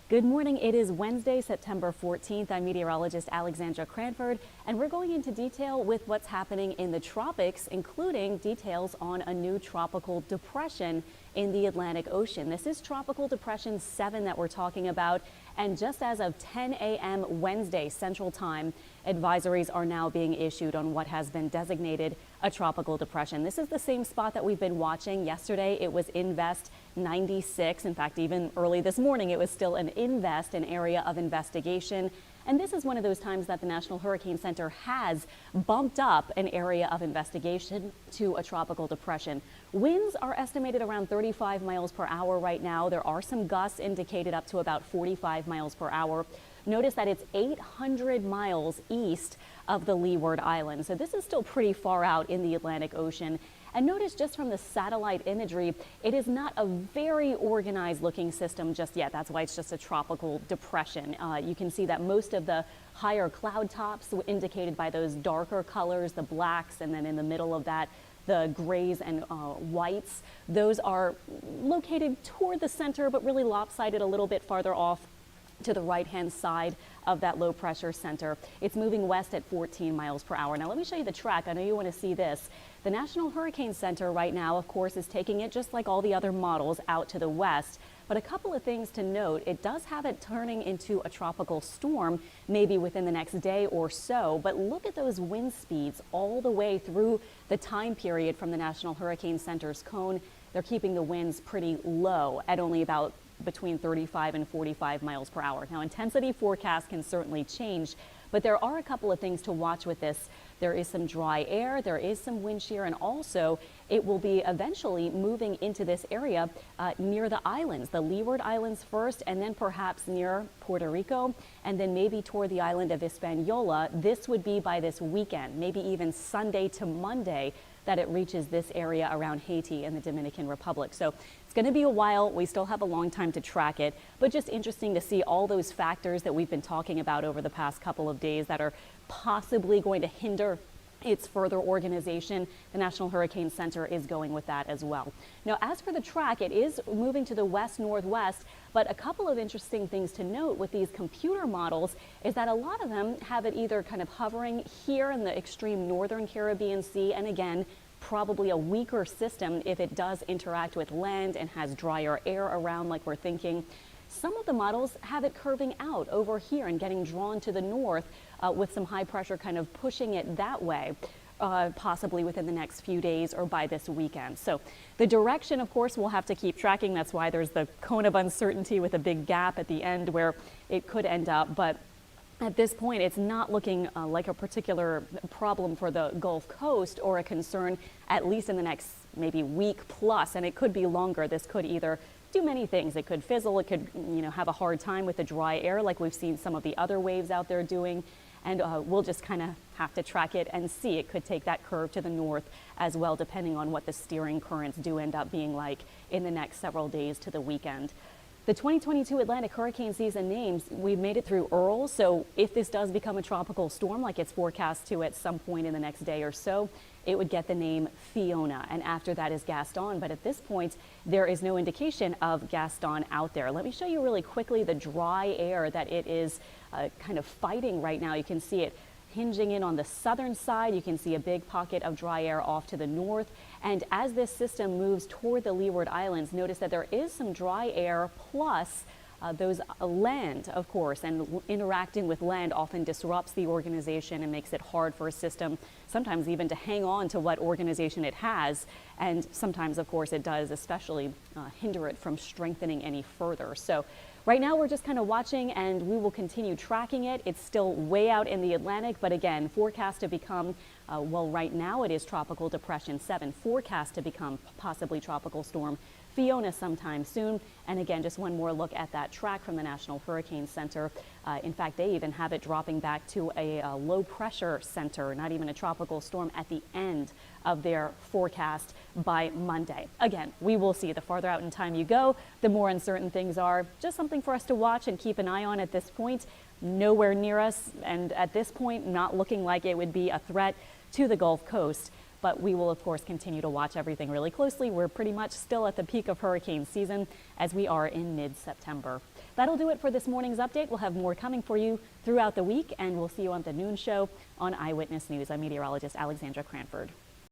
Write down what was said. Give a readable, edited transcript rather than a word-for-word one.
Good morning. It is Wednesday, September 14th. I'm meteorologist Alexandra Cranford, and we're going into detail with what's happening in the tropics, including details on a new tropical depression in the Atlantic Ocean. This is Tropical Depression 7 that we're talking about, and just as of 10 a.m. Wednesday Central Time, advisories are now being issued on what has been designated a tropical depression. This is the same spot that we've been watching. Yesterday, it was Invest 96. In fact, even early this morning, it was still an Invest, an area of investigation. And this is one of those times that the National Hurricane Center has bumped up an area of investigation to a tropical depression. Winds are estimated around 35 miles per hour right now. There are some gusts indicated up to about 45 miles per hour. Notice that it's 800 miles east of the Leeward Islands. So this is still pretty far out in the Atlantic Ocean. And notice just from the satellite imagery, it is not a very organized looking system just yet. That's why it's just a tropical depression. You can see that most of the higher cloud tops were indicated by those darker colors, the blacks, and then in the middle of that, the grays and whites. Those are located toward the center, but really lopsided a little bit farther off to the right-hand side of that low pressure center. It's moving west at 14 miles per hour. Now let me show you the track. I know you want to see this. The National Hurricane Center right now, of course, is taking it just like all the other models out to the west. But a couple of things to note, it does have it turning into a tropical storm maybe within the next day or so. But look at those wind speeds all the way through the time period from the National Hurricane Center's cone. They're keeping the winds pretty low at only about between 35 and 45 miles per hour. Now, intensity forecasts can certainly change, but there are a couple of things to watch with this. There is some dry air, there is some wind shear, and also it will be eventually moving into this area near the islands, the Leeward Islands first, and then perhaps near Puerto Rico, and then maybe toward the island of Hispaniola. This would be by this weekend, maybe even Sunday to Monday, that it reaches this area around Haiti and the Dominican Republic. So it's going to be a while. We still have a long time to track it, but just interesting to see all those factors that we've been talking about over the past couple of days that are possibly going to hinder its further organization. The National Hurricane Center is going with that as well. Now, as for the track, it is moving to the west-northwest, but a couple of interesting things to note with these computer models is that a lot of them have it either kind of hovering here in the extreme northern Caribbean Sea, and again, probably a weaker system if it does interact with land and has drier air around like we're thinking. Some of the models have it curving out over here and getting drawn to the north with some high pressure kind of pushing it that way, possibly within the next few days or by this weekend. So the direction, of course, we'll have to keep tracking. That's why there's the cone of uncertainty with a big gap at the end where it could end up. But at this point, it's not looking like a particular problem for the Gulf Coast or a concern, at least in the next maybe week plus, and it could be longer. This could either do many things. It could fizzle, it could, have a hard time with the dry air like we've seen some of the other waves out there doing. And we'll just kind of have to track it and see. It could take that curve to the north as well, depending on what the steering currents do end up being like in the next several days to the weekend. The 2022 Atlantic hurricane season names, we've made it through Earl, so if this does become a tropical storm like it's forecast to at some point in the next day or so, it would get the name Fiona, and after that is Gaston. But at this point, there is no indication of Gaston out there. Let me show you really quickly the dry air that it is kind of fighting right now. You can see it hinging in on the southern side. You can see a big pocket of dry air off to the north. And as this system moves toward the Leeward Islands, notice that there is some dry air plus those land, of course, and interacting with land often disrupts the organization and makes it hard for a system sometimes even to hang on to what organization it has. And sometimes, of course, it does especially hinder it from strengthening any further. So right now we're just kind of watching, and we will continue tracking it. It's still way out in the Atlantic, but again, forecast to become, well, right now it is Tropical Depression 7, forecast to become possibly Tropical Storm Fiona sometime soon. And again, just one more look at that track from the National Hurricane Center. In fact, they even have it dropping back to a low pressure center, not even a tropical storm, at the end of their forecast by Monday. Again, we will see. The farther out in time you go, the more uncertain things are. Just something for us to watch and keep an eye on at this point. Nowhere near us, and at this point, not looking like it would be a threat to the Gulf Coast. but we will, of course, continue to watch everything really closely. We're pretty much still at the peak of hurricane season as we are in mid-September. That'll do it for this morning's update. We'll have more coming for you throughout the week, and we'll see you on the noon show on Eyewitness News. I'm meteorologist Alexandra Cranford.